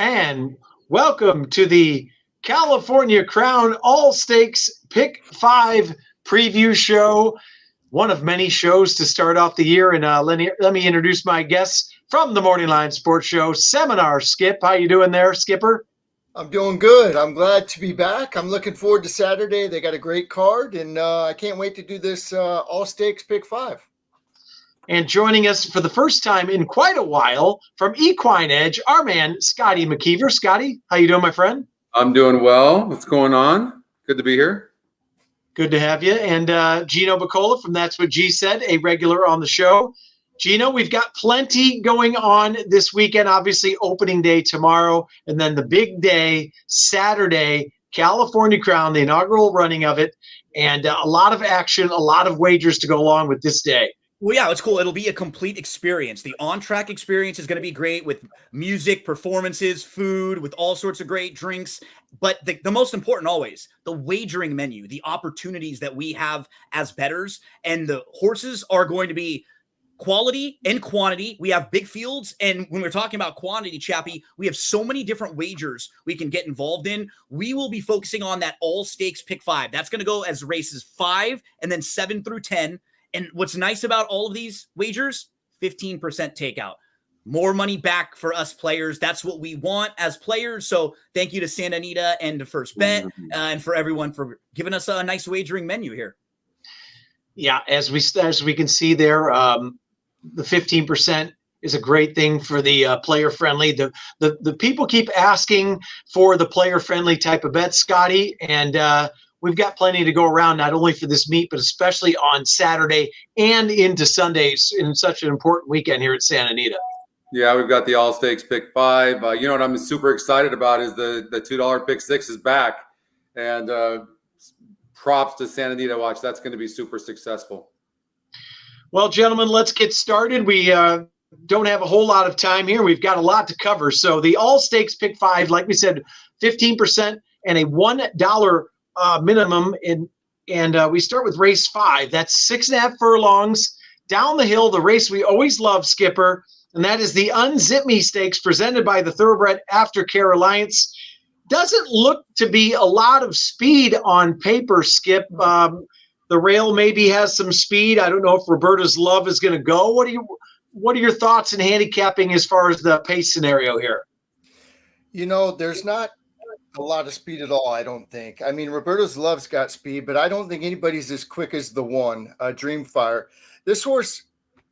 And welcome to the California Crown All Stakes Pick 5 preview show. One of many shows to start off the year. And let me introduce my guests from the Morning Line Sports Show, Seminar Skip. How you doing there, Skipper? I'm doing good. I'm glad to be back. I'm looking forward to Saturday. They got a great card, and I can't wait to do this All Stakes Pick 5. And joining us for the first time in quite a while from Equine Edge, our man, Scotty McKeever. Scotty, how you doing, my friend? I'm doing well. What's going on? Good to be here. Good to have you. And Gino Bacola from That's What G Said, a regular on the show. Gino, we've got plenty going on this weekend. Obviously, opening day tomorrow, and then the big day, Saturday, California Crown, the inaugural running of it, and a lot of action, a lot of wagers to go along with this day. Well, yeah, it's cool. It'll be a complete experience. The on-track experience is going to be great with music, performances, food, with all sorts of great drinks. But the most important always, the wagering menu, the opportunities that we have as bettors, and the horses are going to be quality and quantity. We have big fields, and when we're talking about quantity, Chappie, we have so many different wagers we can get involved in. We will be focusing on that all stakes pick 5. That's going to go as races 5 and then 7 through 10. And what's nice about all of these wagers, 15% takeout. More money back for us players. That's what we want as players. So thank you to Santa Anita and to First Bet and for everyone for giving us a nice wagering menu here. Yeah, as we can see there, the 15% is a great thing for the player friendly. The people keep asking for the player friendly type of bet, Scotty, and we've got plenty to go around, not only for this meet, but especially on Saturday and into Sundays in such an important weekend here at Santa Anita. Yeah, we've got the All Stakes Pick 5. You know what I'm super excited about is the $2 Pick 6 is back. And props to Santa Anita Watch. That's going to be super successful. Well, gentlemen, let's get started. We don't have a whole lot of time here. We've got a lot to cover. So the All Stakes Pick 5, like we said, 15% and a $1 minimum, and we start with race 5. That's 6.5 furlongs down the hill. The race we always love, Skipper, and that is the Unzip Me Stakes presented by the Thoroughbred Aftercare Alliance. Doesn't look to be a lot of speed on paper, Skip. The rail maybe has some speed. I don't know if Roberta's Love is going to go. What are your thoughts in handicapping as far as the pace scenario here? You know, there's not a lot of speed at all, I don't think. I mean, Roberta's Love's got speed, but I don't think anybody's as quick as the one, Dreamfire. This horse,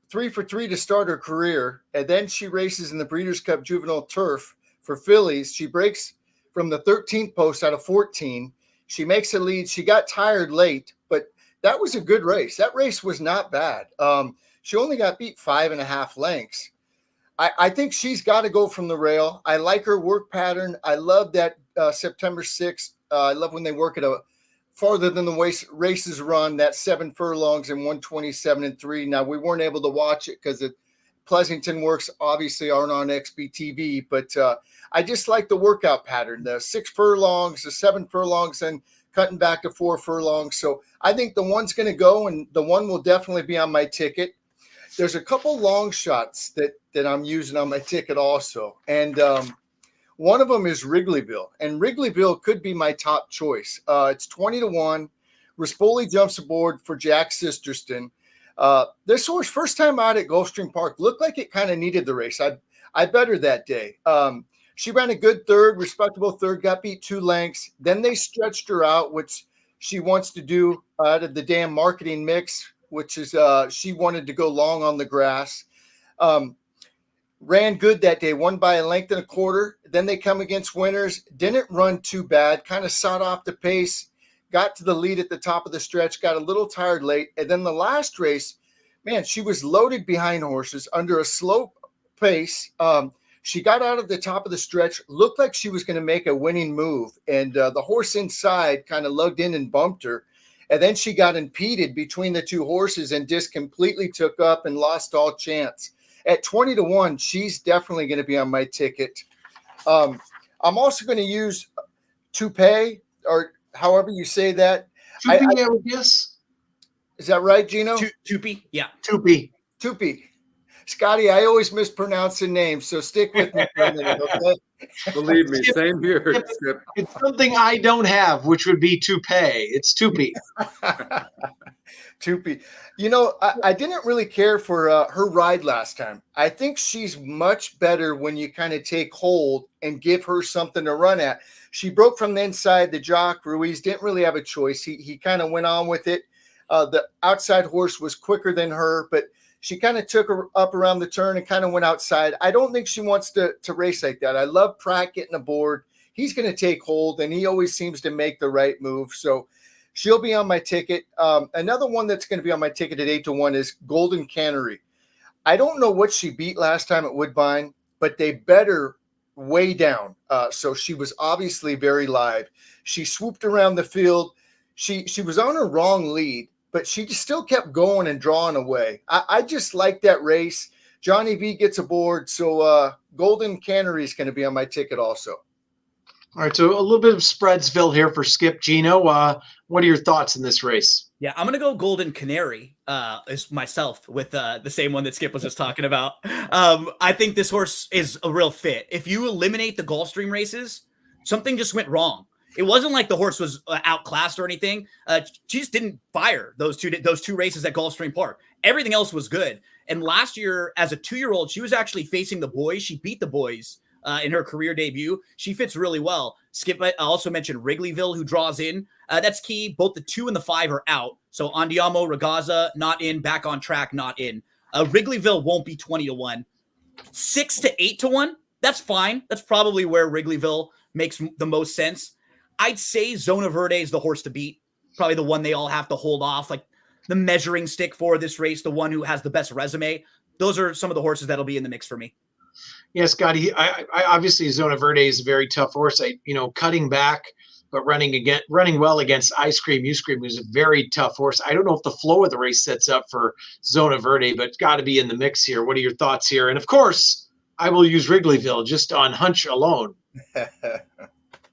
3 for 3 to start her career, and then she races in the Breeders' Cup Juvenile Turf for fillies. She breaks from the 13th post out of 14. She makes a lead. She got tired late, but that was a good race. That race was not bad. She only got beat 5.5 lengths. I think she's got to go from the rail. I like her work pattern. I love that September 6th. I love when they work at a farther than the races run, that 7 furlongs and 127.3. Now, we weren't able to watch it because Pleasanton works obviously aren't on XBTV, but I just like the workout pattern, the 6 furlongs, the 7 furlongs, and cutting back to 4 furlongs. So I think the one's going to go, and the one will definitely be on my ticket. There's a couple long shots that I'm using on my ticket also. And one of them is Wrigleyville. And Wrigleyville could be my top choice. It's 20-1. Rispoli jumps aboard for Jack Sisterston. This horse, first time out at Gulfstream Park, looked like it kind of needed the race. I bet her that day. She ran a good third, respectable third, got beat 2 lengths. Then they stretched her out, which she wants to do out of the damn marketing mix, which is she wanted to go long on the grass. Ran good that day, won by 1.25 lengths. Then they come against winners. Didn't run too bad, kind of sawed off the pace, got to the lead at the top of the stretch, got a little tired late. And then the last race, man, she was loaded behind horses under a slow pace. She got out of the top of the stretch, looked like she was going to make a winning move. And the horse inside kind of lugged in and bumped her. And then she got impeded between the 2 horses and just completely took up and lost all chance. At 20-1, she's definitely going to be on my ticket. I'm also going to use Toupee, or however you say that. Toupee, I would guess. Is that right, Gino? Toupee, yeah. Toupee. Scotty, I always mispronounce the name, so stick with me for a minute, okay? Believe me, Skip, same here, Skip, Skip. it's something I don't have, which would be toupee. It's toupee. Tupi. You know, I didn't really care for her ride last time. I think she's much better when you kind of take hold and give her something to run at. She broke from the inside. The jock, Ruiz, didn't really have a choice. He kind of went on with it. The outside horse was quicker than her, but she kind of took her up around the turn and kind of went outside. I don't think she wants to race like that. I love Pratt getting aboard. He's going to take hold, and he always seems to make the right move. So she'll be on my ticket. Another one that's going to be on my ticket at 8-1 is Golden Cannery. I don't know what she beat last time at Woodbine, but they bet her way down. So she was obviously very live. She swooped around the field. She was on her wrong lead, but she just still kept going and drawing away. I just like that race. Johnny V gets aboard. So Golden Cannery is going to be on my ticket also. All right, so a little bit of Spreadsville here for Skip. Gino, what are your thoughts in this race? Yeah, I'm gonna go Golden Canary as myself with the same one that Skip was just talking about. I think this horse is a real fit. If you eliminate the Gulfstream races, something just went wrong. It wasn't like the horse was outclassed or anything. She just didn't fire those two races at Gulfstream Park. Everything else was good. And last year, as a 2-year-old, she was actually facing the boys. She beat the boys in her career debut. She fits really well. Skip also mentioned Wrigleyville, who draws in. That's key. Both the 2 and the 5 are out. So Andiamo, Ragazza, not in. Back on Track, not in. Wrigleyville won't be 20-1. 6 to 8-1. That's fine. That's probably where Wrigleyville makes the most sense. I'd say Zona Verde is the horse to beat. Probably the one they all have to hold off. Like the measuring stick for this race, the one who has the best resume. Those are some of the horses that'll be in the mix for me. Yeah, Scotty, I obviously Zona Verde is a very tough horse. Cutting back, but running well against Ice Cream, U Scream was a very tough horse. I don't know if the flow of the race sets up for Zona Verde, but it's got to be in the mix here. What are your thoughts here? And of course, I will use Wrigleyville just on hunch alone.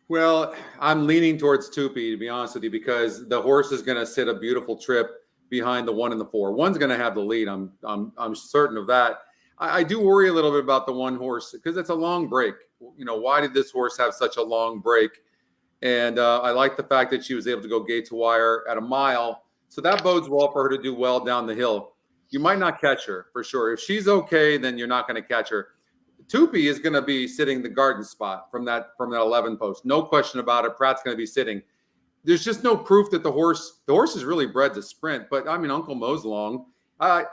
Well, I'm leaning towards Tupi, to be honest with you, because the horse is going to sit a beautiful trip behind the 1 and the 4. One's going to have the lead. I'm certain of that. I do worry a little bit about the one horse because it's a long break. Why did this horse have such a long break? And I like the fact that she was able to go gate to wire at a mile. So that bodes well for her to do well down the hill. You might not catch her for sure. If she's okay, then you're not going to catch her. Tupi is going to be sitting the garden spot from that 11 post. No question about it. Pratt's going to be sitting. There's just no proof that the horse is really bred to sprint. But I mean, Uncle Mo's long. I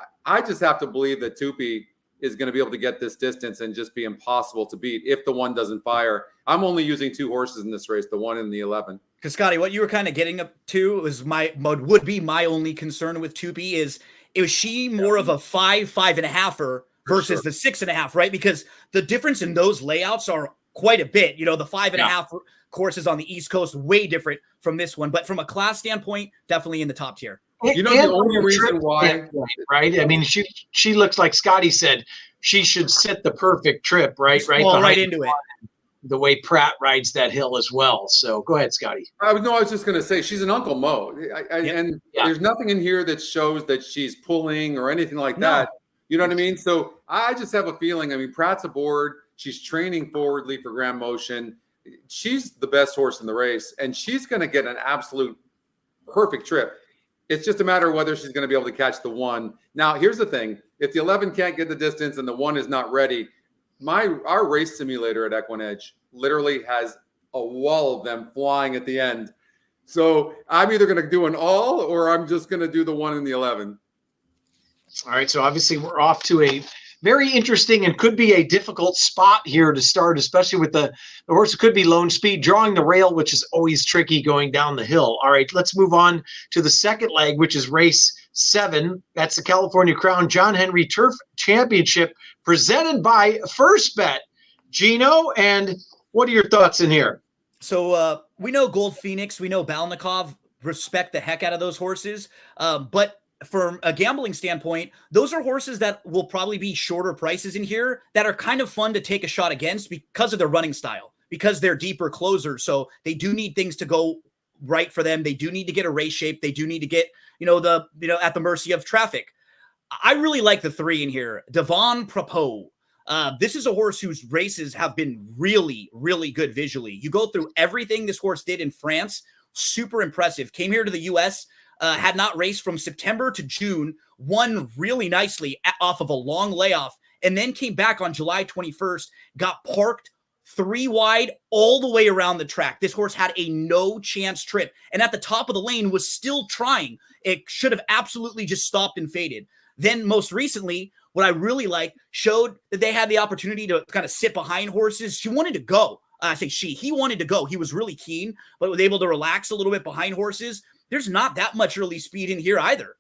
just have to believe that Tupi is going to be able to get this distance and just be impossible to beat if the 1 doesn't fire. I'm only using 2 horses in this race, the 1 and the 11. Because Scotty, what you were kind of getting up to would be my only concern with Tupi is she more of a 5.5er versus the 6.5, right? Because the difference in those layouts are quite a bit. The 5.5 courses on the East Coast, way different from this one. But from a class standpoint, definitely in the top tier. The only reason why, right? I mean, she looks like Scotty said, she should sit the perfect trip, right? Right into it. The way Pratt rides that hill as well. So go ahead, Scotty. I was just going to say she's an Uncle Mo, and there's nothing in here that shows that she's pulling or anything like that. You know what I mean? So I just have a feeling. I mean, Pratt's aboard. She's training forwardly for Grand Motion. She's the best horse in the race, and she's going to get an absolute perfect trip. It's just a matter of whether she's going to be able to catch the 1. Now, here's the thing. If the 11 can't get the distance and the 1 is not ready, our race simulator at Equine Edge literally has a wall of them flying at the end. So I'm either going to do an all or I'm just going to do the 1 and the 11. All right. So obviously we're off to a very interesting and could be a difficult spot here to start, especially with the horse. It could be Lone Speed drawing the rail, which is always tricky going down the hill. All right, let's move on to the second leg, which is race 7. That's the California Crown John Henry Turf Championship presented by First Bet. Gino, and what are your thoughts in here? So we know Gold Phoenix, we know Balnikov, respect the heck out of those horses. But from a gambling standpoint, those are horses that will probably be shorter prices in here that are kind of fun to take a shot against because of their running style, because they're deeper closers. So they do need things to go right for them. They do need to get a race shape. They do need to get, at the mercy of traffic. I really like the 3 in here. Devon Propos. This is a horse whose races have been really, really good visually. You go through everything this horse did in France. Super impressive. Came here to the U.S., had not raced from September to June, won really nicely off of a long layoff, and then came back on July 21st, got parked 3 wide all the way around the track. This horse had a no chance trip, and at the top of the lane was still trying. It should have absolutely just stopped and faded. Then most recently, what I really like, showed that they had the opportunity to kind of sit behind horses. She wanted to go. He wanted to go. He was really keen, but was able to relax a little bit behind horses. There's not that much early speed in here either,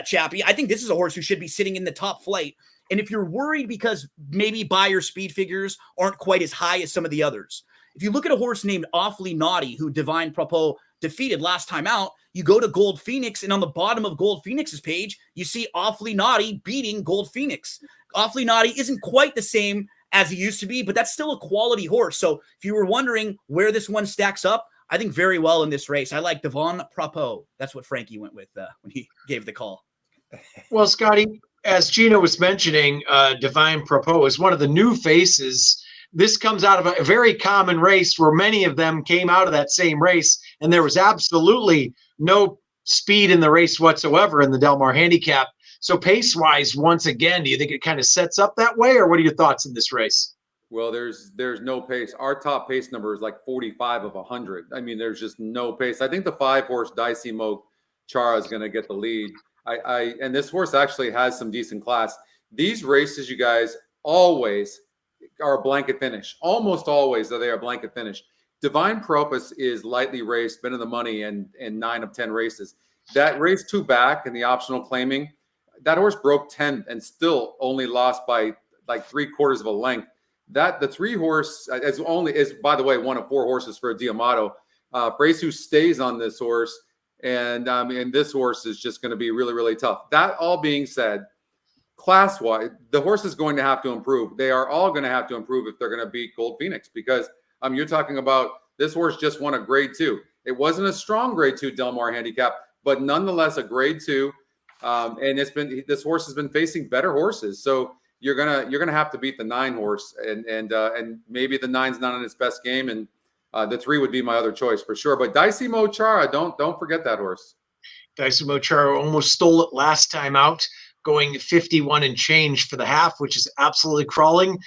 Chappie. I think this is a horse who should be sitting in the top flight. And if you're worried because maybe buyer speed figures aren't quite as high as some of the others, if you look at a horse named Awfully Naughty, who Divine Propos defeated last time out, you go to Gold Phoenix, and on the bottom of Gold Phoenix's page, you see Awfully Naughty beating Gold Phoenix. Awfully Naughty isn't quite the same as he used to be, but that's still a quality horse. So if you were wondering where this one stacks up, I think very well in this race. I like Devon Propos. That's what Frankie went with when he gave the call. Well, Scotty, as Gino was mentioning, Divine Propos is one of the new faces. This comes out of a very common race where many of them came out of that same race, and there was absolutely no speed in the race whatsoever in the Del Mar Handicap. So pace-wise, once again, do you think it kind of sets up that way, or what are your thoughts in this race? Well, there's no pace. Our top pace number is like 45 of 100. I mean, there's just no pace. I think the 5-horse Dicey Mo Chara is going to get the lead. And this horse actually has some decent class. These races, you guys, always are a blanket finish. Almost always they are blanket finish. Divine Propos is lightly raced, been in the money in 9 of 10 races. That race 2 back in the optional claiming, that horse broke 10 and still only lost by like 3/4 of a length. That the 3-horse is by the way, one of 4 horses for a D'Amato. Braceau stays on this horse, and this horse is just going to be really, really tough. That all being said, class-wise, the horse is going to have to improve. They are all going to have to improve if they're going to beat Gold Phoenix, because you're talking about this horse just won a grade 2. It wasn't a strong grade 2 Del Mar handicap, but nonetheless a grade 2. And this horse has been facing better horses. So you're gonna have to beat the 9-horse, and maybe the 9's not in its best game, and the 3 would be my other choice for sure. But Dicey Mo Chara, don't forget that horse. Dicey Mo Chara almost stole it last time out, going 51 and change for the half, which is absolutely crawling.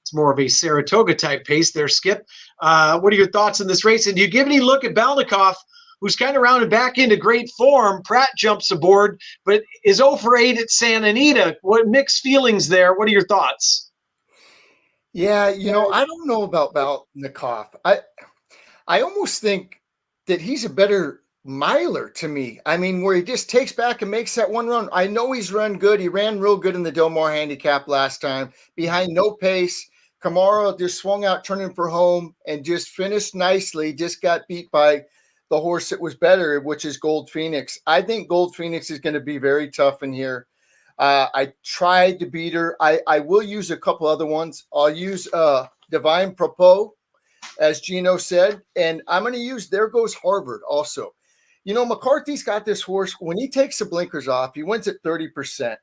It's more of a Saratoga type pace there, Skip. What are your thoughts on this race? And do you give any look at Balnikov, who's kind of rounded back into great form? Pratt jumps aboard, but is 0 for 8 at Santa Anita. What mixed feelings there? What are your thoughts? Yeah, I don't know about Balnikov. I almost think that he's a better miler to me. I mean, where he just takes back and makes that one run. I know he's run good. He ran real good in the Del Mar handicap last time, behind no pace. Kamara just swung out, turning for home, and just finished nicely. Just got beat by the horse that was better, which is Gold Phoenix. I think Gold Phoenix is going to be very tough in here. I tried to beat her. I will use a couple other ones. I'll use Divine Propos, as Gino said, and I'm going to use There Goes Harvard also. McCarthy's got this horse. When he takes the blinkers off, he wins at 30%.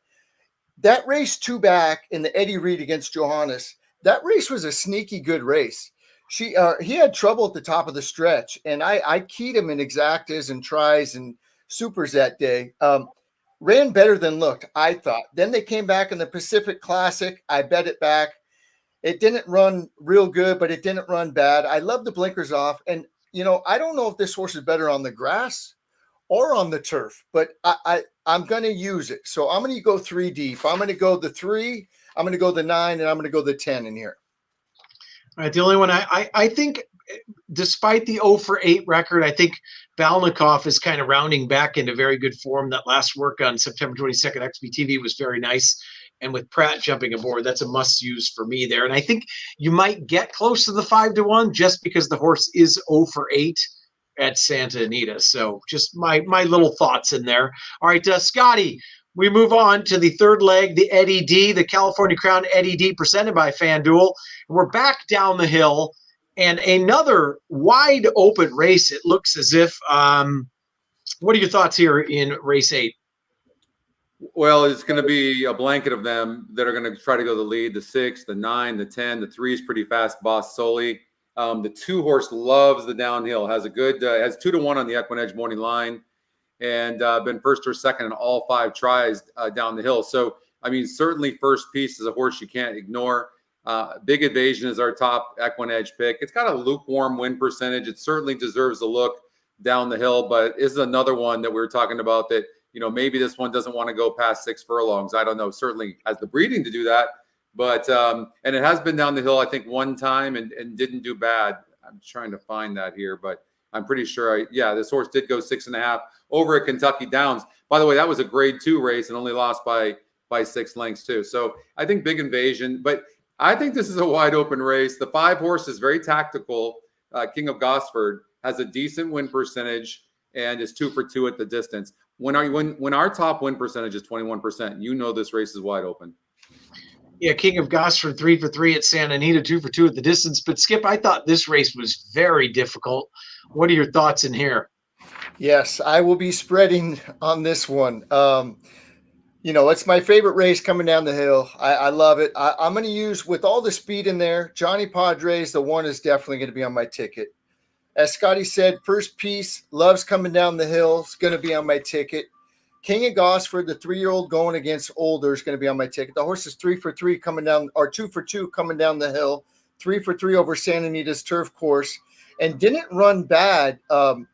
That race 2 back in the Eddie Reed against Johannes, that race was a sneaky good race. He had trouble at the top of the stretch, and I keyed him in exactas and tries and supers that day. Ran better than looked, I thought. Then they came back in the Pacific Classic. I bet it back. It didn't run real good, but it didn't run bad. I love the blinkers off. And, I don't know if this horse is better on the grass or on the turf, but I'm going to use it. So I'm going to go 3 deep. I'm going to go the 3, I'm going to go the 9, and I'm going to go the 10 in here. All right, the only one I think, despite the 0 for 8 record, I think Balnikov is kind of rounding back into very good form. That last work on September 22nd, XBTV was very nice. And with Pratt jumping aboard, that's a must-use for me there. And I think you might get close to the 5-1 just because the horse is 0 for 8 at Santa Anita. So just my little thoughts in there. All right, Scotty, we move on to the 3rd leg, the Eddie D, the California Crown Eddie D, presented by FanDuel. We're back down the hill, and another wide open race. It looks as if what are your thoughts here in race 8? Well, it's going to be a blanket of them that are going to try to go the lead. The 6, the 9, the 10, the 3 is pretty fast. Boss Soli. The 2 horse loves the downhill. Has a good has 2-1 on the Equinedge morning line, and been first or second in all 5 tries down the hill. So I mean, certainly First Piece is a horse you can't ignore. Big Invasion is our top Equinedge pick. It's got a lukewarm win percentage. It certainly deserves a look down the hill, but this is another one that we were talking about that, you know, maybe this one doesn't want to go past 6 furlongs. I don't know. Certainly has the breeding to do that, but and it has been down the hill, I think, one time and didn't do bad. I'm trying to find that here, but I'm pretty sure. This horse did go 6.5 over at Kentucky Downs. By the way, that was a Grade 2 race and only lost by 6 lengths too. So I think Big Invasion, but I think this is a wide open race. The 5 horse is very tactical. King of Gosford has a decent win percentage and is 2 for 2 at the distance. When our top win percentage is 21%, you know this race is wide open. Yeah, King of Gosford 3 for 3 at Santa Anita, 2 for 2 at the distance. But Skip, I thought this race was very difficult. What are your thoughts in here? Yes, I will be spreading on this one. You know, it's my favorite race coming down the hill. I love it. I'm going to use, with all the speed in there, Johnny Padres, the 1 is definitely going to be on my ticket. As Scotty said, First Piece loves coming down the hill. It's going to be on my ticket. King of Gosford, the 3-year-old going against Older, is going to be on my ticket. The horse is 3 for 3 coming down, or 2 for 2 coming down the hill. 3 for 3 over Santa Anita's turf course, and didn't run bad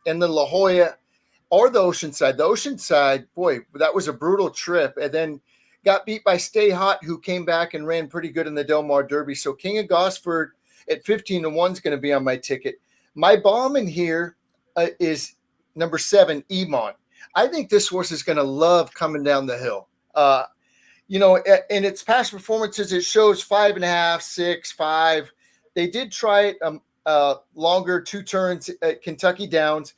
in the La Jolla or the Oceanside. The Oceanside, boy, that was a brutal trip. And then got beat by Stay Hot, who came back and ran pretty good in the Del Mar Derby. So King of Gosford at 15-1 is going to be on my ticket. My bomb in here is number 7, Iman. I think this horse is going to love coming down the hill. You know, in its past performances, it shows 5.5, 6, 5. They did try it longer, 2 turns at Kentucky Downs.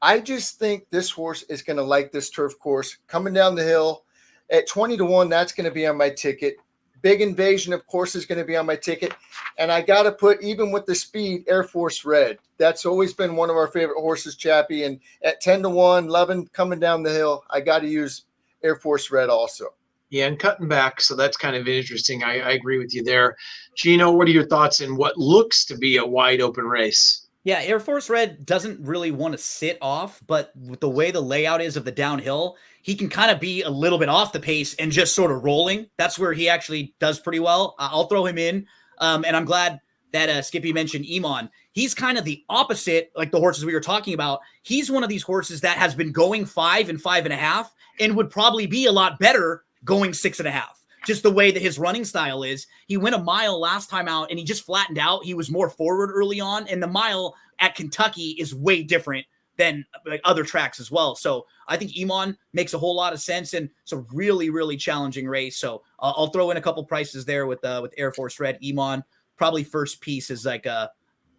I just think this horse is going to like this turf course. Coming down the hill at 20-1, that's going to be on my ticket. Big Invasion, of course, is going to be on my ticket. And I got to put, even with the speed, Air Force Red. That's always been one of our favorite horses, Chappie. And at 10-1, loving coming down the hill, I got to use Air Force Red also. Yeah, and cutting back, so that's kind of interesting. I agree with you there. Gino, what are your thoughts in what looks to be a wide open race? Yeah, Air Force Red doesn't really want to sit off, but with the way the layout is of the downhill, he can kind of be a little bit off the pace and just sort of rolling. That's where he actually does pretty well. I'll throw him in, and I'm glad that Skippy mentioned Iman. He's kind of the opposite, like the horses we were talking about. He's one of these horses that has been going 5 and 5.5 and would probably be a lot better going 6.5. Just the way that his running style is. He went a mile last time out and he just flattened out. He was more forward early on, and the mile at Kentucky is way different than like other tracks as well. So I think Iman makes a whole lot of sense, and it's a really, really challenging race. So I'll throw in a couple prices there with Air Force Red. Iman, probably First Piece is like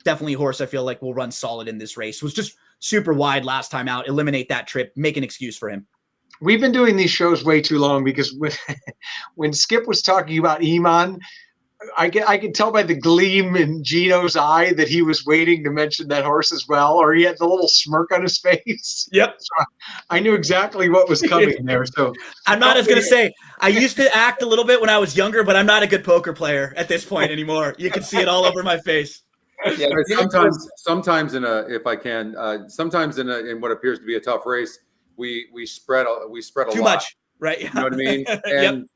definitely a horse I feel like will run solid in this race. Was just super wide last time out. Eliminate that trip. Make an excuse for him. We've been doing these shows way too long because when Skip was talking about Iman, I could tell by the gleam in Gino's eye that he was waiting to mention that horse as well, or he had the little smirk on his face. Yep. So I knew exactly what was coming there. So I'm not as going to say, I used to act a little bit when I was younger, but I'm not a good poker player at this point anymore. You can see it all over my face. Yeah, sometimes in what appears to be a tough race, we spread a too lot. Much, right? You know what I mean? And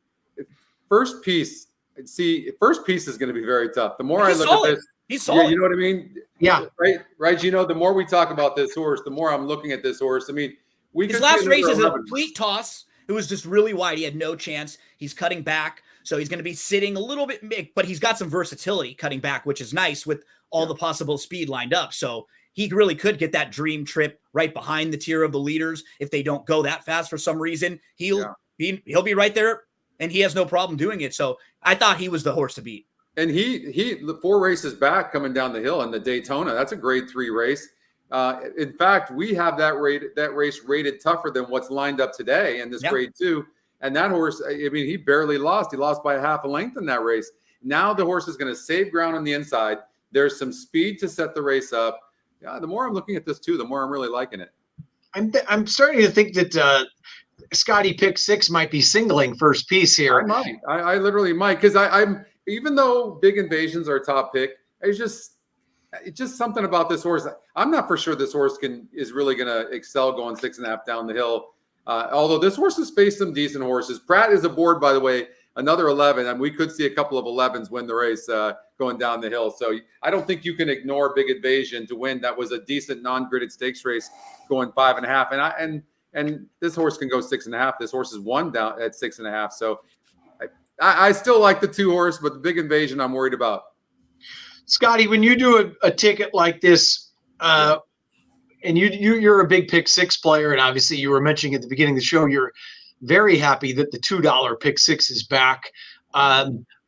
First Piece is going to be very tough. The more He's I look solid. at this, He's solid. you know what I mean? Yeah. Right. Gino, the more we talk about this horse, the more I'm looking at this horse. I mean, his last race is a complete toss. It was just really wide. He had no chance. He's cutting back, so he's going to be sitting a little bit big, but he's got some versatility cutting back, which is nice with all the possible speed lined up. So he really could get that dream trip right behind the tier of the leaders. If they don't go that fast for some reason, he'll be right there, and he has no problem doing it. So I thought he was the horse to beat. And he 4 races back coming down the hill in the Daytona. That's a Grade 3 race. In fact, we have that race rated tougher than what's lined up today in this Grade 2. And that horse, I mean, he barely lost. He lost by half a length in that race. Now the horse is going to save ground on the inside. There's some speed to set the race up. Yeah, the more I'm looking at this too, the more I'm really liking it. I'm starting to think that Scotty pick 6 might be singling first piece I here. might. I literally might, because I'm, even though Big Invasion's our top pick, it's just something about this horse. I'm not for sure this horse is really going to excel going 6.5 down the hill. Although this horse has faced some decent horses. Pratt is aboard, by the way, another 11, and we could see a couple of 11s win the race going down the hill. So I don't think you can ignore Big Invasion to win. That was a decent non-gridded stakes race going 5.5, and this horse can go 6.5. This horse is won down at 6.5. So I still like the 2 horse, but the Big Invasion I'm worried about. Scotty, when you do a ticket like this, and you're a big pick 6 player, and obviously you were mentioning at the beginning of the show, you're very happy that the $2 pick 6 is back.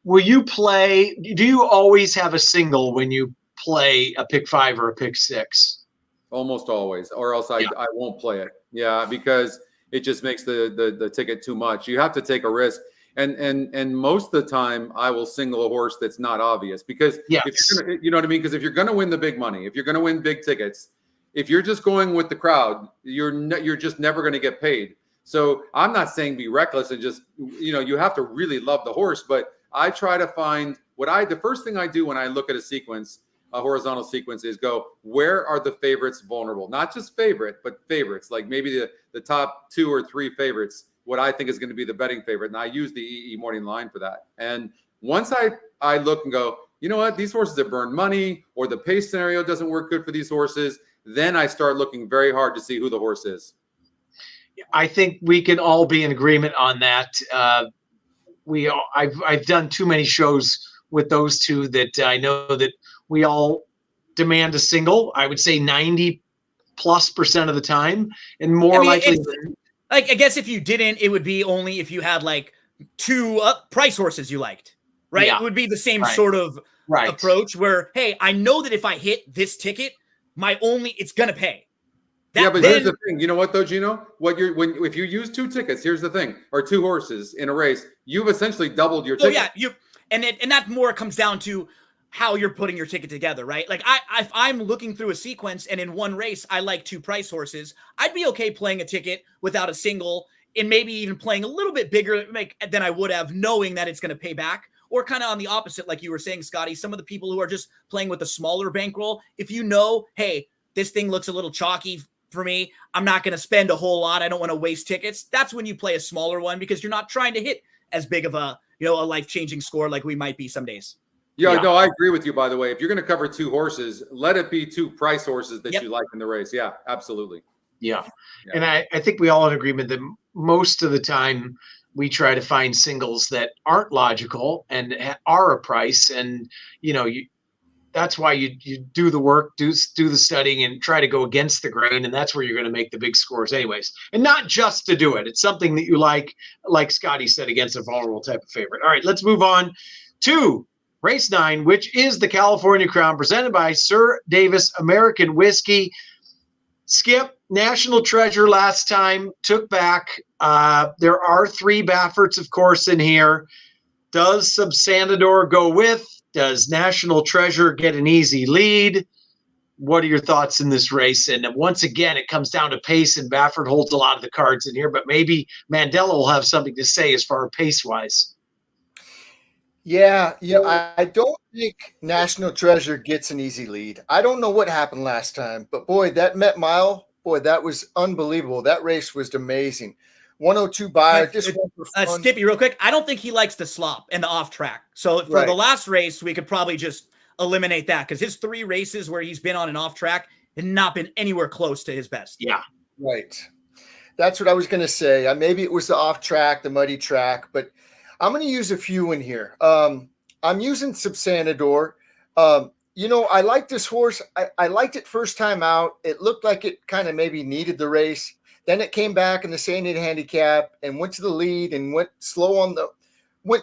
Will you play? Do you always have a single when you play a pick 5 or a pick 6? Almost always, or else I won't play it. Yeah, because it just makes the ticket too much. You have to take a risk. And most of the time I will single a horse that's not obvious, because if you're gonna, you know what I mean? Because if you're going to win the big money, if you're going to win big tickets, if you're just going with the crowd, you're just never going to get paid. So I'm not saying be reckless and just, you have to really love the horse, but I try to find the first thing I do when I look at a sequence, a horizontal sequence, is go, where are the favorites vulnerable? Not just favorite, but favorites, like maybe the top 2 or 3 favorites, what I think is going to be the betting favorite. And I use the EE morning line for that. And once I look and go, you know what, these horses have burned money, or the pace scenario doesn't work good for these horses, then I start looking very hard to see who the horse is. I think we can all be in agreement on that. I've done too many shows with those two that I know that we all demand a single. I would say 90+% of the time, and more likely. I guess if you didn't, it would be only if you had like 2 price horses you liked, right? Yeah. It would be the same sort of approach where, hey, I know that if I hit this ticket, it's gonna pay. But here's the thing. You know what though, Gino? If you use 2 tickets, here's the thing, or 2 horses in a race, you've essentially doubled your ticket. Yeah, and that more comes down to how you're putting your ticket together, right? Like if I'm looking through a sequence and in one race I like 2 price horses, I'd be okay playing a ticket without a single, and maybe even playing a little bit bigger than I would have, knowing that it's going to pay back. Or kind of on the opposite, like you were saying, Scotty, some of the people who are just playing with a smaller bankroll, if you know, hey, this thing looks a little chalky for me, I'm not going to spend a whole lot, I don't want to waste tickets, that's when you play a smaller one, because you're not trying to hit as big of a life-changing score like we might be some days. Yeah, no, I agree with you, by the way. If you're going to cover 2 horses, let it be 2 price horses that you like in the race. Yeah, absolutely. Yeah. And I think we all in agreement that most of the time we try to find singles that aren't logical and are a price. And, that's why you do the work, do the studying, and try to go against the grain. And that's where you're going to make the big scores anyways. And not just to do it. It's something that you like Scotty said, against a vulnerable type of favorite. All right, let's move on to Race 9, which is the California Crown, presented by Sir Davis American Whiskey. Skip, National Treasure last time, took back. There are 3 Bafferts, of course, in here. Does Subsanador go with? Does National Treasure get an easy lead? What are your thoughts in this race? And once again, it comes down to pace, and Baffert holds a lot of the cards in here, but maybe Mandella will have something to say as far as pace-wise. Yeah, I don't think National Treasure gets an easy lead. I don't know what happened last time, but boy, that Met Mile, that was unbelievable. That race was amazing. 102 buyer. Skippy, real quick. I don't think he likes the slop and the off track. So for the last race, we could probably just eliminate that, because his 3 races where he's been on an off track and not been anywhere close to his best. Yeah. Right. That's what I was going to say. Maybe it was the off track, the muddy track, but I'm going to use a few in here. I'm using Subsanador. I like this horse. I liked it first time out. It looked like it kind of maybe needed the race. Then it came back in the St. handicap and went to the lead and went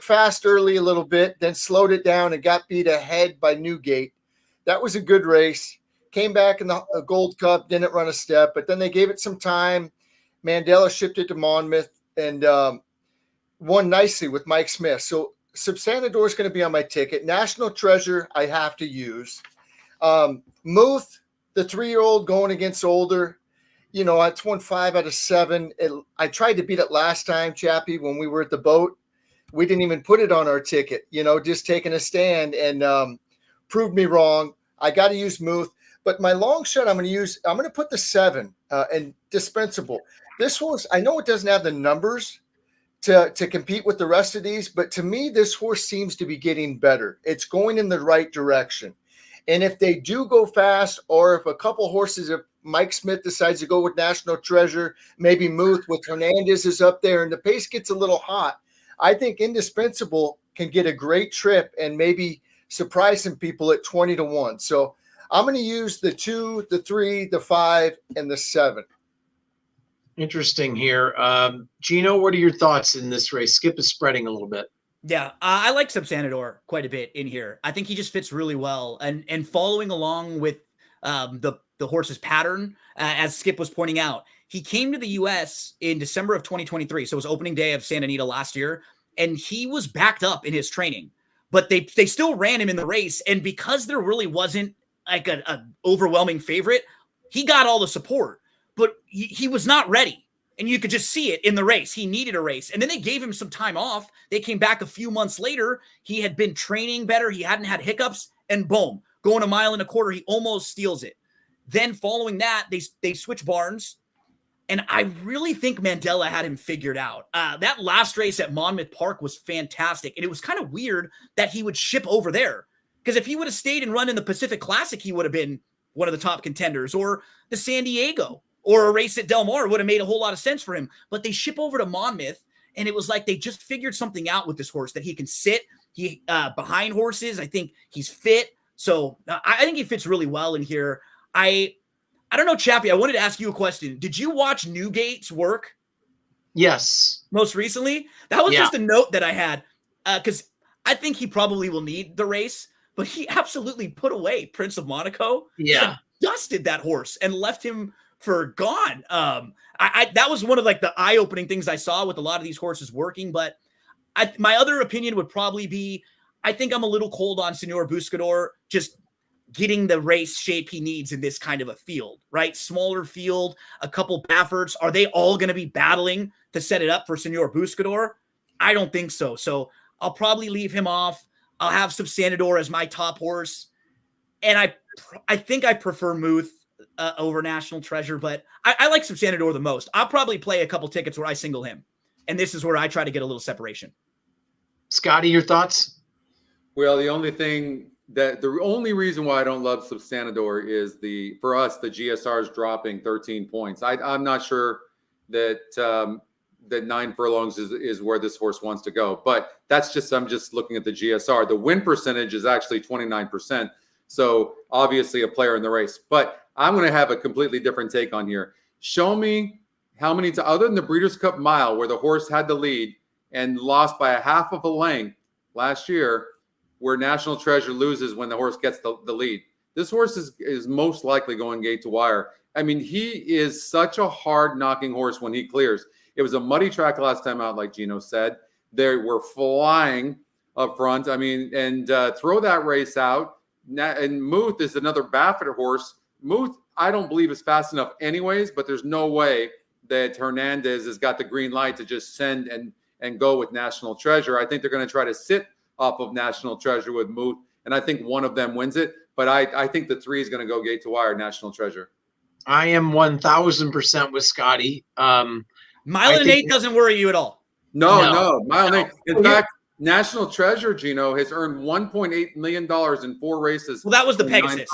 fast early a little bit, then slowed it down and got beat ahead by Newgate. That was a good race. Came back in the Gold Cup, didn't run a step, but then they gave it some time. Mandella shipped it to Monmouth and won nicely with Mike Smith. So Subsanador is going to be on my ticket. National Treasure, I have to use. Muth, the 3-year-old going against older. you know, it's won 5 out of 7. I tried to beat it last time, Chappie, when we were at the boat. We didn't even put it on our ticket, you know, just taking a stand, and proved me wrong. I got to use Muth, but my long shot, I'm going to put the 7 and Dispensable. This horse, I know it doesn't have the numbers to compete with the rest of these, but to me, this horse seems to be getting better. It's going in the right direction. And if they do go fast, or if a couple horses, if Mike Smith decides to go with National Treasure, maybe Muth with Hernandez is up there and the pace gets a little hot, I think Indispensable can get a great trip and maybe surprise some people at 20-1. So I'm going to use the 2, the 3, the 5, and the 7. Interesting here. Gino, what are your thoughts in this race? Skip is spreading a little bit. Yeah, I like Subsanador quite a bit in here. I think he just fits really well, and following along with the horse's pattern, as Skip was pointing out, he came to the U.S. in December of 2023, so it was opening day of Santa Anita last year, and he was backed up in his training, but they still ran him in the race, and because there really wasn't like an overwhelming favorite, he got all the support, but he was not ready. And you could just see it in the race. He needed a race. And then they gave him some time off. They came back a few months later. He had been training better. He hadn't had hiccups. And boom, going 1.25 miles, he almost steals it. Then following that, they switch barns. And I really think Mandela had him figured out. That last race at Monmouth Park was fantastic. And it was kind of weird that he would ship over there. Because if he would have stayed and run in the Pacific Classic, he would have been one of the top contenders. Or the San Diego. Or a race at Del Mar would have made a whole lot of sense for him. But they ship over to Monmouth, and it was like they just figured something out with this horse, that he can sit behind horses. I think he's fit. So I think he fits really well in here. I don't know, Chappie, I wanted to ask you a question. Did you watch Newgate's work? Yes. Most recently? That was just a note that I had, because I think he probably will need the race, but he absolutely put away Prince of Monaco. Yeah. Dusted that horse and left him for gone. That was one of like the eye-opening things I saw with a lot of these horses working. But my other opinion would probably be, I think I'm a little cold on Senor Buscador just getting the race shape he needs in this kind of a field, right? Smaller field, a couple Bafferts. Are they all going to be battling to set it up for Senor Buscador? I don't think so. So I'll probably leave him off. I'll have Subsanador as my top horse. And I think I prefer Muth over National Treasure, but I like Subsanador the most. I'll probably play a couple tickets where I single him. And this is where I try to get a little separation. Scotty, your thoughts? Well, the only reason why I don't love Subsanador is for us, the GSR is dropping 13 points. I'm not sure that 9 furlongs is where this horse wants to go, but I'm just looking at the GSR. The win percentage is actually 29%. So obviously a player in the race, but I'm going to have a completely different take on here. Show me how many other than the Breeders' Cup Mile, where the horse had the lead and lost by 1/2 of a length last year, where National Treasure loses when the horse gets the lead. This horse is most likely going gate to wire. I mean, he is such a hard knocking horse when he clears. It was a muddy track last time out, like Gino said. They were flying up front. I mean, and throw that race out. And Muth is another Baffert horse. Muth, I don't believe is fast enough anyways, but there's no way that Hernandez has got the green light to just send and go with National Treasure. I think they're going to try to sit off of National Treasure with Muth, and I think one of them wins it. But I think the 3 is going to go gate to wire, National Treasure. I am 1,000% with Scotty. Mile and 8 doesn't worry you at all. No, Mile and 8. In fact, National Treasure, Gino, has earned $1.8 million in 4 races. Well, that was the Pegasus.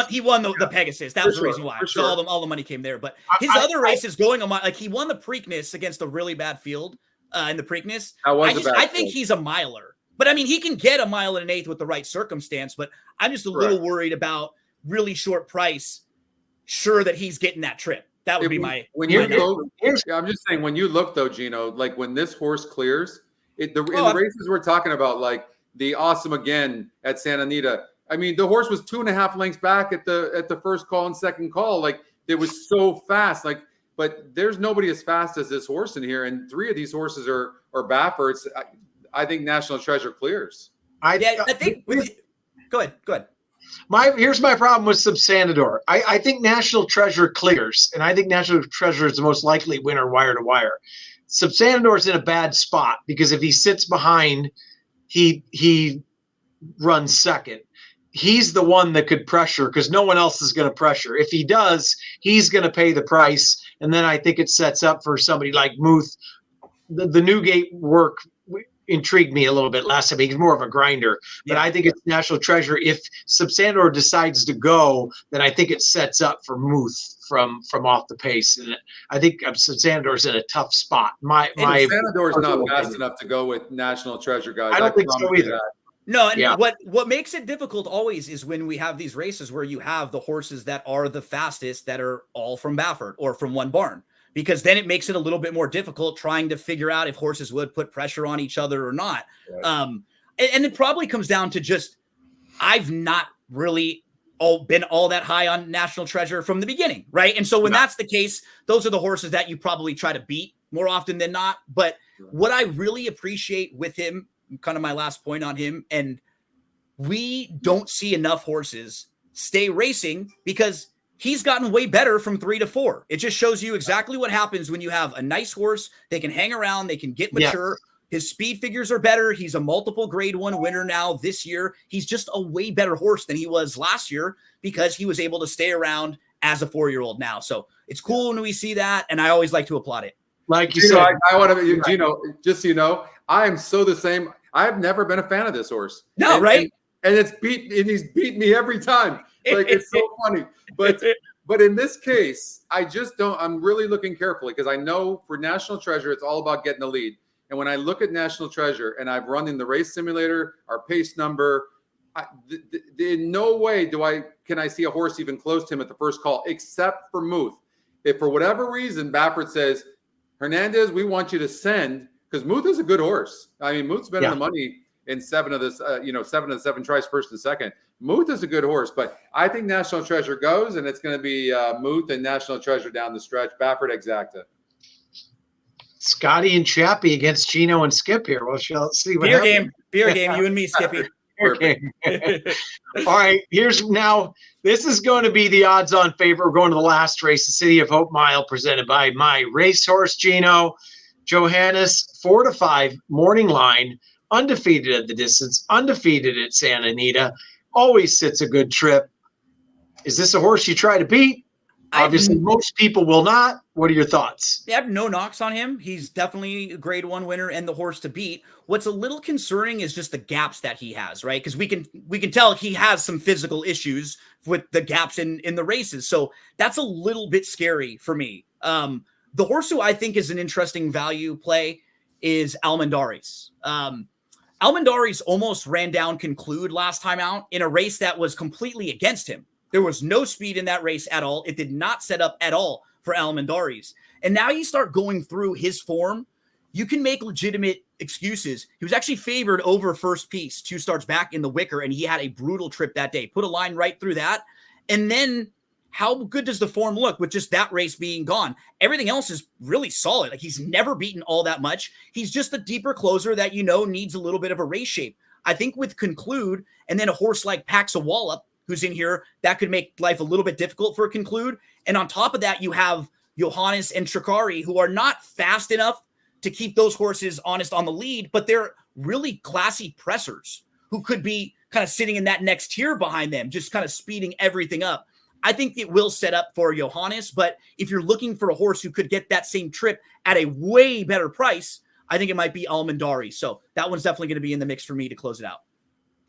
He won the Pegasus. That was the reason why. So all the money came there. But his other races going on, like he won the Preakness against a really bad field in the Preakness. I think he's a miler. But I mean, he can get 1 mile and 1/8 with the right circumstance. But I'm just a little worried about really short price. Sure that he's getting that trip. That would be my. I'm just saying, when you look though, Gino, like when this horse clears. In the races we're talking about, like the Awesome Again at Santa Anita, I mean, the horse was 2.5 lengths back at the first call and second call. Like it was so fast. Like, but there's nobody as fast as this horse in here, and 3 of these horses are Bafferts. I think National Treasure clears. I think. Go ahead. Here's my problem with Subsanador. I think National Treasure clears, and I think National Treasure is the most likely winner wire to wire. Subsanador's in a bad spot because if he sits behind, he runs second. He's the one that could pressure because no one else is going to pressure. If he does, he's going to pay the price. And then I think it sets up for somebody like Muth. The Newgate work intrigued me a little bit last time. He's more of a grinder, but I think it's National Treasure. If Subsanador decides to go, then I think it sets up for Muth from off the pace. And I think Subsanador's in a tough spot. Subsanador's not fast enough to go with National Treasure, guys. I don't think so either. No, and what makes it difficult always is when we have these races where you have the horses that are the fastest that are all from Baffert or from one barn, because then it makes it a little bit more difficult trying to figure out if horses would put pressure on each other or not. Right. And it probably comes down to just I've not really been all that high on National Treasure from the beginning, right? And so when that's the case, those are the horses that you probably try to beat more often than not. But what I really appreciate with him, kind of my last point on him, and we don't see enough horses stay racing because he's gotten way better from 3 to 4. It just shows you exactly what happens when you have a nice horse. They can hang around, they can get mature. His speed figures are better. He's a multiple grade 1 winner now this year. He's just a way better horse than he was last year because he was able to stay around as a 4-year-old now. So it's cool when we see that, and I always like to applaud it. Like you said, I want to, Gino, just so you know, I am so the same. I've never been a fan of this horse. No, right? And he's beat me every time. Like, it's so funny. But in this case, I'm really looking carefully because I know for National Treasure, it's all about getting the lead. And when I look at National Treasure and I've run in the race simulator, our pace number, in no way can I see a horse even close to him at the first call, except for Muth. If for whatever reason Baffert says, Hernandez, we want you to send, because Muth is a good horse. I mean, Muth's been in the money in 7 of the 7 tries, first and second. Muth is a good horse, but I think National Treasure goes, and it's going to be Muth and National Treasure down the stretch. Baffert exacta. Scotty and Chappie against Gino and Skip here. Well, shall see what happens. Beer game, you and me, Skippy. All right, this is going to be the odds-on favorite. We're going to the last race, the City of Hope Mile, presented by my racehorse, Gino. Johannes, 4 to 5, morning line, undefeated at the distance, undefeated at Santa Anita, always sits a good trip. Is this a horse you try to beat? Obviously, most people will not. What are your thoughts? I have no knocks on him. He's definitely a grade 1 winner and the horse to beat. What's a little concerning is just the gaps that he has, right? Because we can tell he has some physical issues with the gaps in the races. So that's a little bit scary for me. The horse who I think is an interesting value play is Almendaris. Almendaris almost ran down Conclude last time out in a race that was completely against him. There was no speed in that race at all. It did not set up at all for Almendaris. And now you start going through his form, you can make legitimate excuses. He was actually favored over First Piece 2 starts back in the Wicker, and he had a brutal trip that day. Put a line right through that. And then how good does the form look with just that race being gone? Everything else is really solid. Like, he's never beaten all that much. He's just a deeper closer that, needs a little bit of a race shape. I think with Conclude and then a horse like Paxawalla, who's in here, that could make life a little bit difficult for Conclude. And on top of that, you have Johannes and Tricari, who are not fast enough to keep those horses honest on the lead, but they're really classy pressers who could be kind of sitting in that next tier behind them, just kind of speeding everything up. I think it will set up for Johannes, but if you're looking for a horse who could get that same trip at a way better price, I think it might be Almendari. So that one's definitely going to be in the mix for me to close it out.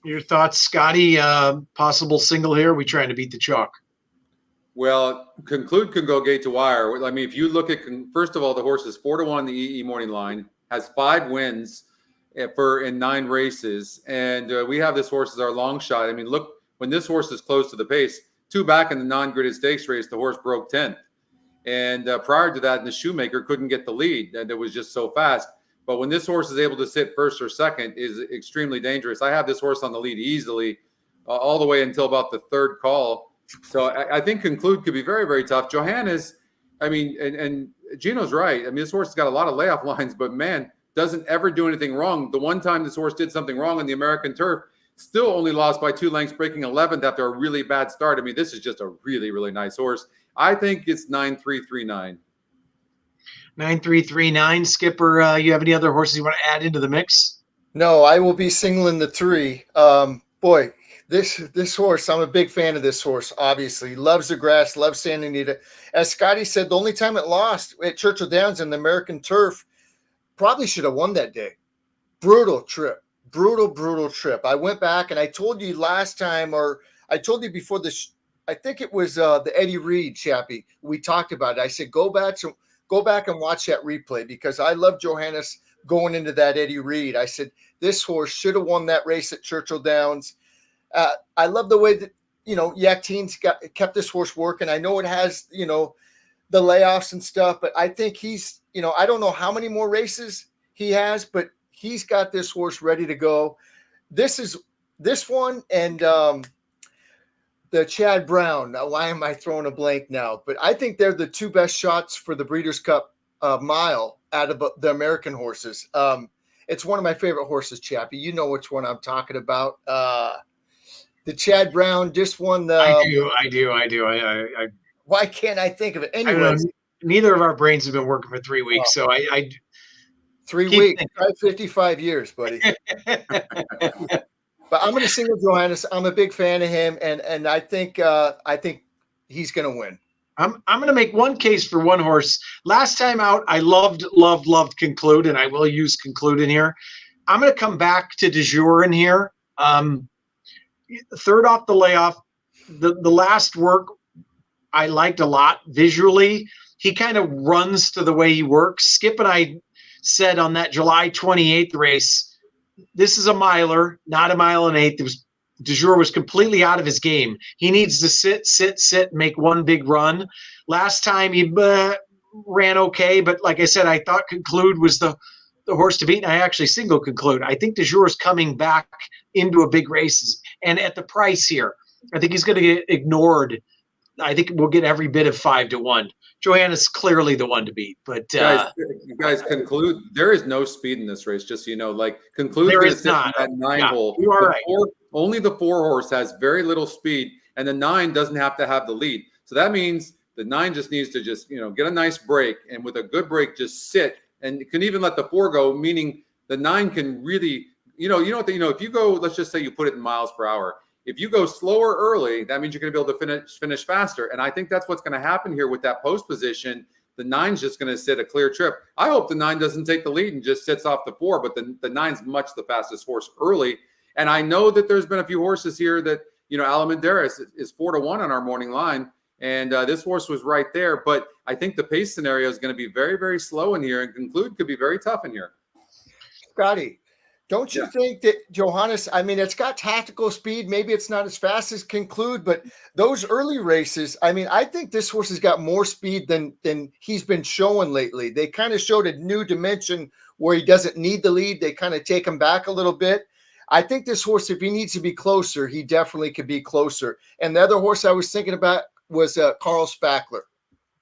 Your thoughts, Scotty? Possible single here? We trying to beat the chalk? Well, Conclude can go gate to wire. I mean, if you look at, first of all, the horse is 4 to 1, the EE morning line, has 5 wins in 9 races. And we have this horse as our long shot. I mean, look, when this horse is close to the pace, 2 back in the non-gridded stakes race, the horse broke 10th. And prior to that, the Shoemaker couldn't get the lead. And it was just so fast. But when this horse is able to sit first or second, is extremely dangerous. I have this horse on the lead easily all the way until about the 3rd call. So I think Conclude could be very, very tough. Johannes, I mean, and Gino's right. I mean, this horse has got a lot of layoff lines, but man, doesn't ever do anything wrong. The one time this horse did something wrong on the American turf, Still only lost by 2 lengths, breaking 11th after a really bad start. I mean, this is just a really, really nice horse. I think it's 9-3-3-9. 9-3-3-9. Skipper, you have any other horses you want to add into the mix? No, I will be singling the 3. Boy, this horse, I'm a big fan of this horse, obviously. Loves the grass, loves Santa Anita. As Scotty said, the only time it lost at Churchill Downs in the American turf, probably should have won that day. Brutal trip. Brutal trip. I went back and I told you last time, or I told you before this, I think it was the Eddie Reed, Chappie. We talked about it. I said, go back and watch that replay because I love Johannes going into that Eddie Reed. I said, this horse should have won that race at Churchill Downs. I love the way that, Yaktin's kept this horse working. I know it has, the layoffs and stuff, but I think he's, I don't know how many more races he has, but he's got this horse ready to go. This one and the Chad Brown. Now, why am I throwing a blank now? But I think they're the 2 best shots for the Breeders' Cup mile out of the American horses. It's one of my favorite horses, Chappie. You know which one I'm talking about. The Chad Brown just won the. I do. Why can't I think of it? Anyways, neither of our brains have been working for 3 weeks, so I 3 weeks, 55 years, buddy. But I'm going to single Johannes. I'm a big fan of him, and I think he's going to win. I'm going to make one case for one horse. Last time out, I loved Conclude, and I will use Conclude in here. I'm going to come back to De Jour in here. Third off the layoff, the last work I liked a lot visually. He kind of runs to the way he works. Skip and I said on that July 28th race, this is a miler, not a mile and eighth. De Jour was completely out of his game. He needs to sit, make one big run. Last time he ran okay, but like I said, I thought Conclude was the horse to beat, and I actually single Conclude. I think De Jour is coming back into a big race, and at the price here, I think he's going to get ignored. I think we'll get every bit of 5-1. Johannes clearly the one to beat, but you guys Conclude. There is no speed in this race, just so you know. Like Conclude, there is not. That 9 hole. You are right. Only the 4 horse has very little speed, and the 9 doesn't have to have the lead. So that means the 9 just needs to get a nice break, and with a good break, just sit, and it can even let the 4 go. Meaning the 9 can really, if you go, let's just say you put it in miles per hour. If you go slower early, that means you're going to be able to finish faster. And I think that's what's going to happen here with that post position. The 9's just going to sit a clear trip. I hope the 9 doesn't take the lead and just sits off the 4, but the 9's much the fastest horse early. And I know that there's been a few horses here that, Alamanderis is 4-1 on our morning line. And this horse was right there. But I think the pace scenario is going to be very, very slow in here, and Conclude could be very tough in here. Scotty, don't you think that Johannes, it's got tactical speed. Maybe it's not as fast as Conclude, but those early races, I think this horse has got more speed than he's been showing lately. They kind of showed a new dimension where he doesn't need the lead. They kind of take him back a little bit. I think this horse, if he needs to be closer, he definitely could be closer. And the other horse I was thinking about was Carl Spackler.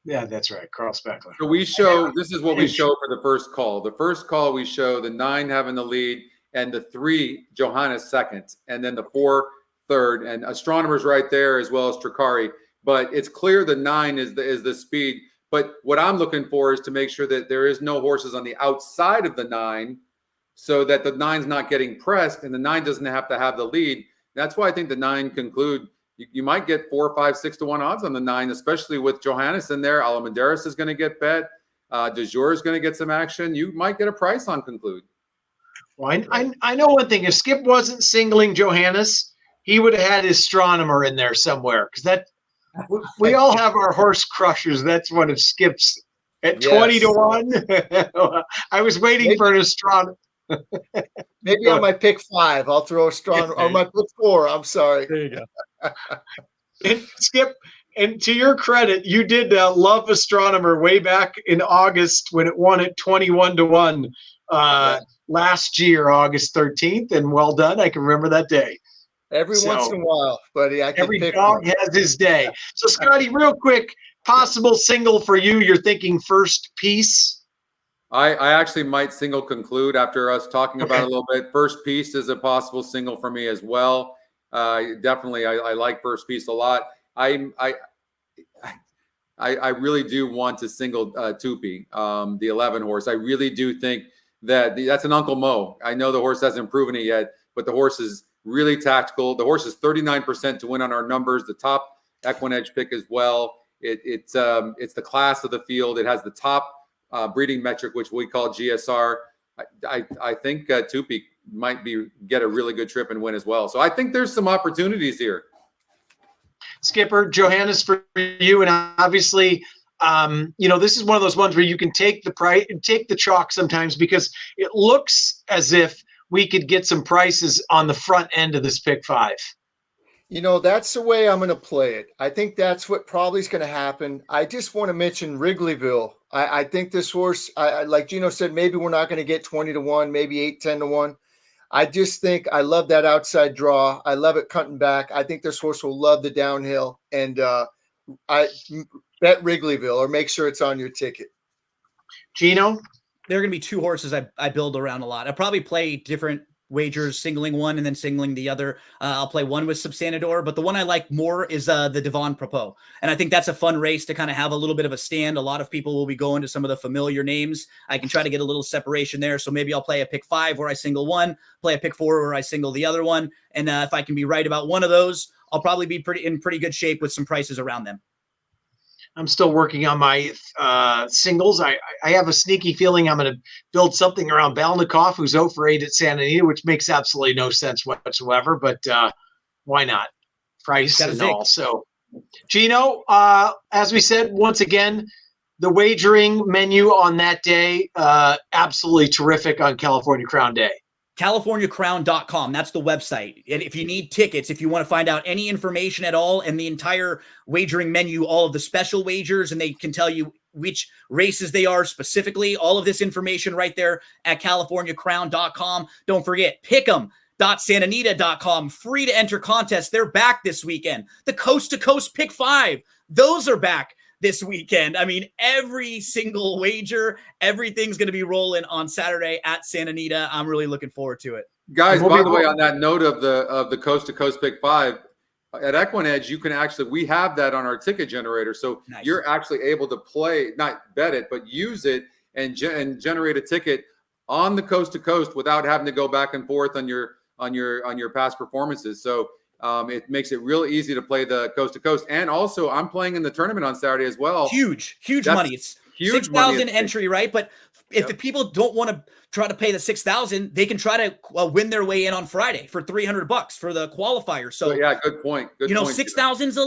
Yeah, that's right. Carl Spackler. So this is what we show for the first call. The first call, we show the 9 having the lead, and the 3, Johannes second, and then the 4 third, and Astronomer's right there as well as Tricari. But it's clear the 9 is the speed. But what I'm looking for is to make sure that there is no horses on the outside of the 9, so that the 9's not getting pressed, and the 9 doesn't have to have the lead. That's why I think the 9 Conclude. You might get 4, 5, 6-1 odds on the 9, especially with Johannes in there. Alamanderis is going to get bet. De Jour is going to get some action. You might get a price on Conclude. Well, I know one thing. If Skip wasn't singling Johannes, he would have had his Astronomer in there somewhere, because we all have our horse crushers. That's one of Skip's at 20-1. I was waiting for an Astronomer. Maybe on my pick 5, I'll throw Astronomer. Or my pick 4. I'm sorry. There you go. And Skip, and to your credit, you did love Astronomer way back in August when it won at 21-1 last year, August 13th, and well done. I can remember that day. Every once in a while, buddy. Every dog has his day. So, Scotty, real quick, possible single for you. You're thinking first piece? I actually might single conclude after us talking about it a little bit. First Piece is a possible single for me as well. Definitely, I like First Piece a lot. I really do want to single Tupi, the 11 horse. I really do think that that's an Uncle Mo. I know the horse hasn't proven it yet, but the horse is really tactical. The horse is 39% to win on our numbers. The top Equine Edge pick as well. It's the class of the field. It has the top breeding metric, which we call GSR. I think Tupi might get a really good trip and win as well. So I think there's some opportunities here. Skipper, Johannes, for you, and obviously, this is one of those ones where you can take the chalk sometimes, because it looks as if we could get some prices on the front end of this pick 5. That's the way I'm going to play it. I think that's what probably is going to happen. I just want to mention Wrigleyville. I think this horse, like Gino said, maybe we're not going to get 20-1, maybe 8-10-1. I just think I love that outside draw. I love it cutting back. I think this horse will love the downhill. And I bet Wrigleyville, or make sure it's on your ticket. Gino? There are going to be 2 horses I build around a lot. I probably play different wagers, singling one and then singling the other. I'll play one with Subsanador, but the one I like more is the Devon Propos. And I think that's a fun race to kind of have a little bit of a stand. A lot of people will be going to some of the familiar names. I can try to get a little separation there. So maybe I'll play a pick 5 where I single one, play a pick 4 where I single the other one. And if I can be right about one of those, I'll probably be in pretty good shape with some prices around them. I'm still working on my singles. I have a sneaky feeling I'm going to build something around Balnikov, who's 0 for 8 at Santa Anita, which makes absolutely no sense whatsoever. But why not? Price and all. So, Gino, as we said, once again, the wagering menu on that day, absolutely terrific on California Crown Day. CaliforniaCrown.com. That's the website. And if you need tickets, if you want to find out any information at all and the entire wagering menu, all of the special wagers, and they can tell you which races they are specifically, all of this information right there at CaliforniaCrown.com. Don't forget, pick'em.santanita.com. Free to enter contests. They're back this weekend. The Coast to Coast Pick 5. Those are back this weekend. I mean, every single wager, everything's going to be rolling on Saturday at Santa Anita. I'm really looking forward to it. Guys, by the way, on that note of the Coast to Coast Pick 5, at Equine Edge, you can we have that on our ticket generator. So nice. You're actually able to play, not bet it, but use it and generate a ticket on the Coast to Coast without having to go back and forth on your past performances. So it makes it real easy to play the Coast to Coast. And also, I'm playing in the tournament on Saturday as well. Huge money. It's 6,000 entry, right? But if the people don't want to try to pay the 6,000, they can try to win their way in on Friday for $300 for the qualifier. So yeah, good point. 6,000 is a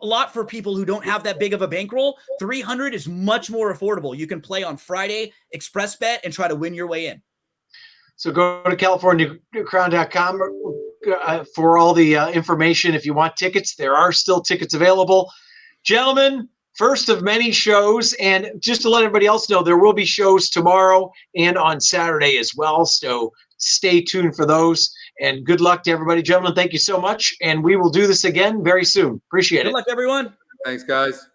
lot for people who don't have that big of a bankroll. 300 is much more affordable. You can play on Friday, express bet, and try to win your way in. So go to CaliforniaCrown.com for all the information. If you want tickets, there are still tickets available. Gentlemen, first of many shows, and just to let everybody else know, there will be shows tomorrow and on Saturday as well. So stay tuned for those, and good luck to everybody. Gentlemen, thank you so much, and we will do this again very soon. Appreciate it. Good luck, everyone. Thanks, guys.